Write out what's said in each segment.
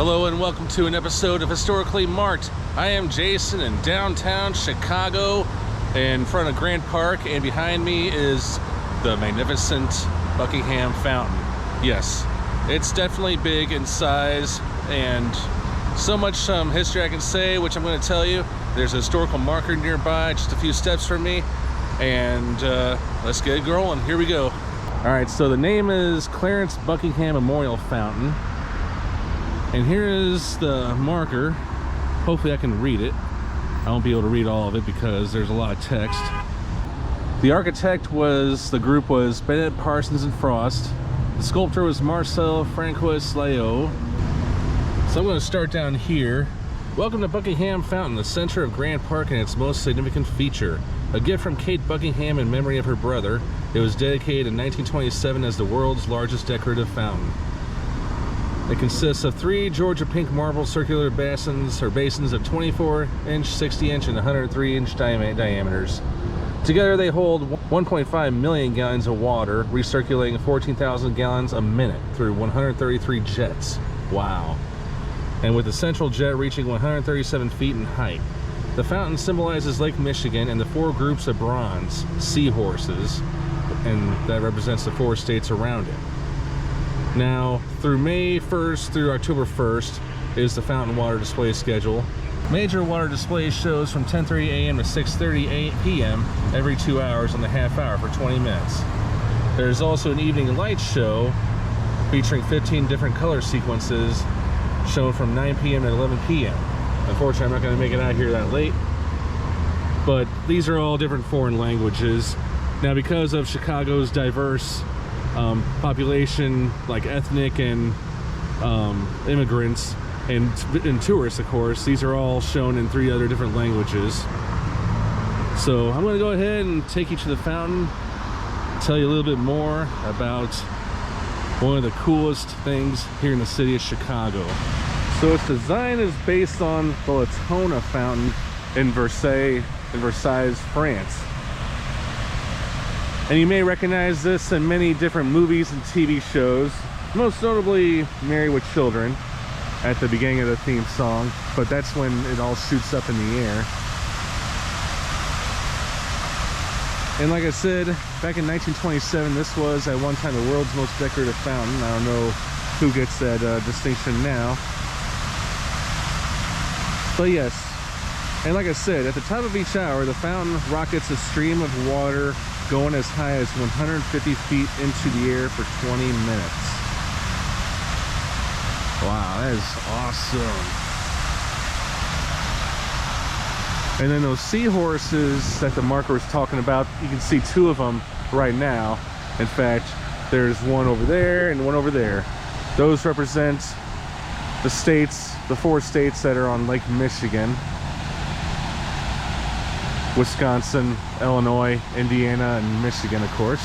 Hello and welcome to an episode of Historically Marked. I am Jason in downtown Chicago in front of Grant Park, and behind me is the magnificent Buckingham Fountain. Yes, it's definitely big in size and so much history I can say, which I'm going to tell you. There's a historical marker nearby, just a few steps from me, and let's get it rolling. Here we go. All right, so the name is Clarence Buckingham Memorial Fountain. And here is the marker. Hopefully I can read it. I won't be able to read all of it because there's a lot of text. The architect the group was Bennett, Parsons, and Frost. The sculptor was Marcel Francois Leo. So I'm going to start down here. Welcome to Buckingham Fountain, the center of Grant Park and its most significant feature. A gift from Kate Buckingham in memory of her brother. It was dedicated in 1927 as the world's largest decorative fountain. It consists of 3 Georgia pink marble circular basins of 24-inch, 60-inch, and 103-inch diameters. Together they hold 1.5 million gallons of water, recirculating 14,000 gallons a minute through 133 jets. Wow. And with the central jet reaching 137 feet in height. The fountain symbolizes Lake Michigan and the 4 groups of bronze seahorses, and that represents the 4 states around it. Now, through May 1st through October 1st is the fountain water display schedule. Major water display shows from 10:30 a.m. to 6:30 p.m. every 2 hours on the half hour for 20 minutes. There's also an evening light show featuring 15 different color sequences shown from 9 p.m. to 11 p.m. Unfortunately, I'm not going to make it out here that late, but these are all different foreign languages. Now, because of Chicago's diverse population, like ethnic and immigrants and tourists, of course, these are all shown in 3 other different languages. So I'm going to go ahead and take you to the fountain, tell you a little bit more about one of the coolest things here in the city of Chicago. So its design is based on the Latona fountain in Versailles, France. And you may recognize this in many different movies and TV shows, most notably Married with Children at the beginning of the theme song, but that's when it all shoots up in the air. And like I said, back in 1927, this was at one time the world's most decorative fountain. I don't know who gets that distinction now. But yes, and like I said, at the top of each hour, the fountain rockets a stream of water going as high as 150 feet into the air for 20 minutes. Wow, that is awesome. And then those seahorses that the marker was talking about, you can see 2 of them right now. In fact, there's one over there and one over there. Those represent the states, the 4 states that are on Lake Michigan. Wisconsin, Illinois, Indiana, and Michigan, of course.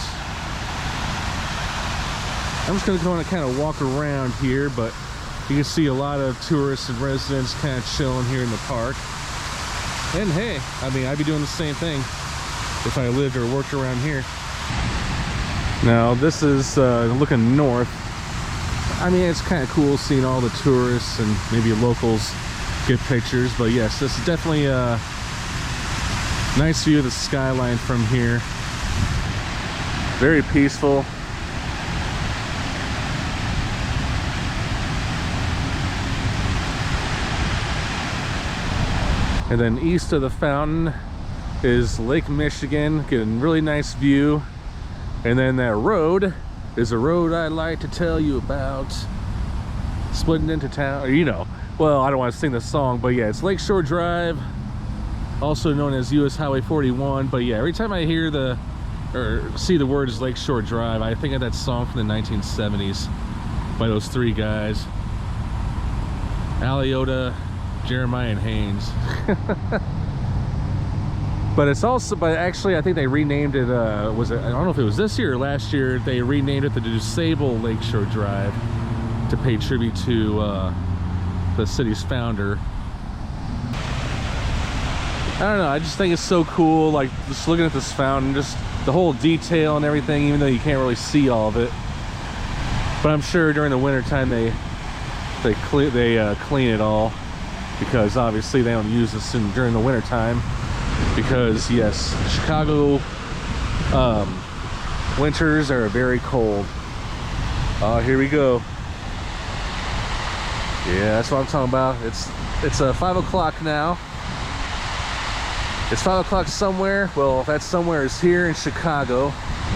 I'm just going to go and kind of walk around here, but you can see a lot of tourists and residents kind of chilling here in the park. And hey, I mean, I'd be doing the same thing if I lived or worked around here. Now, this is looking north. I mean, it's kind of cool seeing all the tourists and maybe locals get pictures, but yes, this is definitely a nice view of the skyline from here. Very peaceful. And then east of the fountain is Lake Michigan, getting a really nice view. And then that road is a road I'd like to tell you about. Splitting into town, or you know, well, I don't want to sing the song, but yeah, it's Lakeshore Drive, also known as US Highway 41. But yeah, every time I hear or see the words Lakeshore Drive, I think of that song from the 1970s by those 3 guys, Aliota, Jeremiah, and Haynes. But it's also, but actually I think they renamed it, I don't know if it was this year or last year, they renamed it the DuSable Lakeshore Drive to pay tribute to the city's founder. I don't know, I just think it's so cool, like just looking at this fountain, just the whole detail and everything, even though you can't really see all of it. But I'm sure during the winter time they They clean it all because obviously they don't use this during the winter time. Because yes, Chicago winters are very cold. Oh, here we go. Yeah, that's what I'm talking about. It's 5 o'clock now. It's 5 o'clock somewhere. Well, that somewhere is here in Chicago,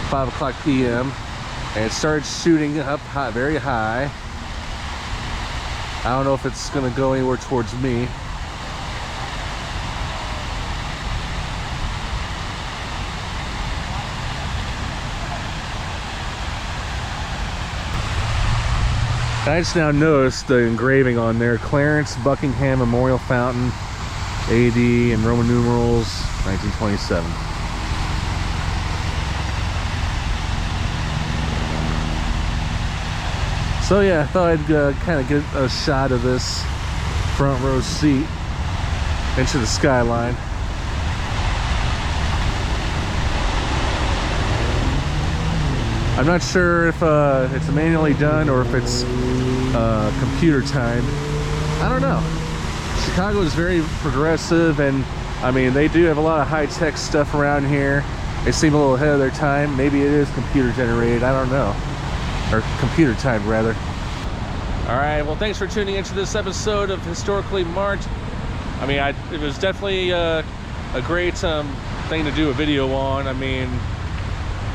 5 o'clock p.m. And it started shooting up high, very high. I don't know if it's gonna go anywhere towards me. I just now noticed the engraving on there, Clarence Buckingham Memorial Fountain, AD and Roman numerals, 1927. So yeah, I thought I'd kind of get a shot of this front row seat into the skyline. I'm not sure if it's manually done or if it's computer time. I don't know. Chicago is very progressive, and I mean, they do have a lot of high-tech stuff around here. They seem a little ahead of their time. Maybe it is computer generated, I don't know. Or computer time, rather. Alright, well, thanks for tuning into this episode of Historically Marked. I mean, it was definitely a great thing to do a video on. I mean,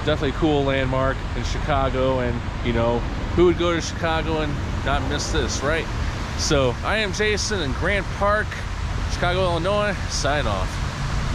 definitely a cool landmark in Chicago, and you know, who would go to Chicago and not miss this, right? So I am Jason in Grant Park, Chicago, Illinois. Sign off.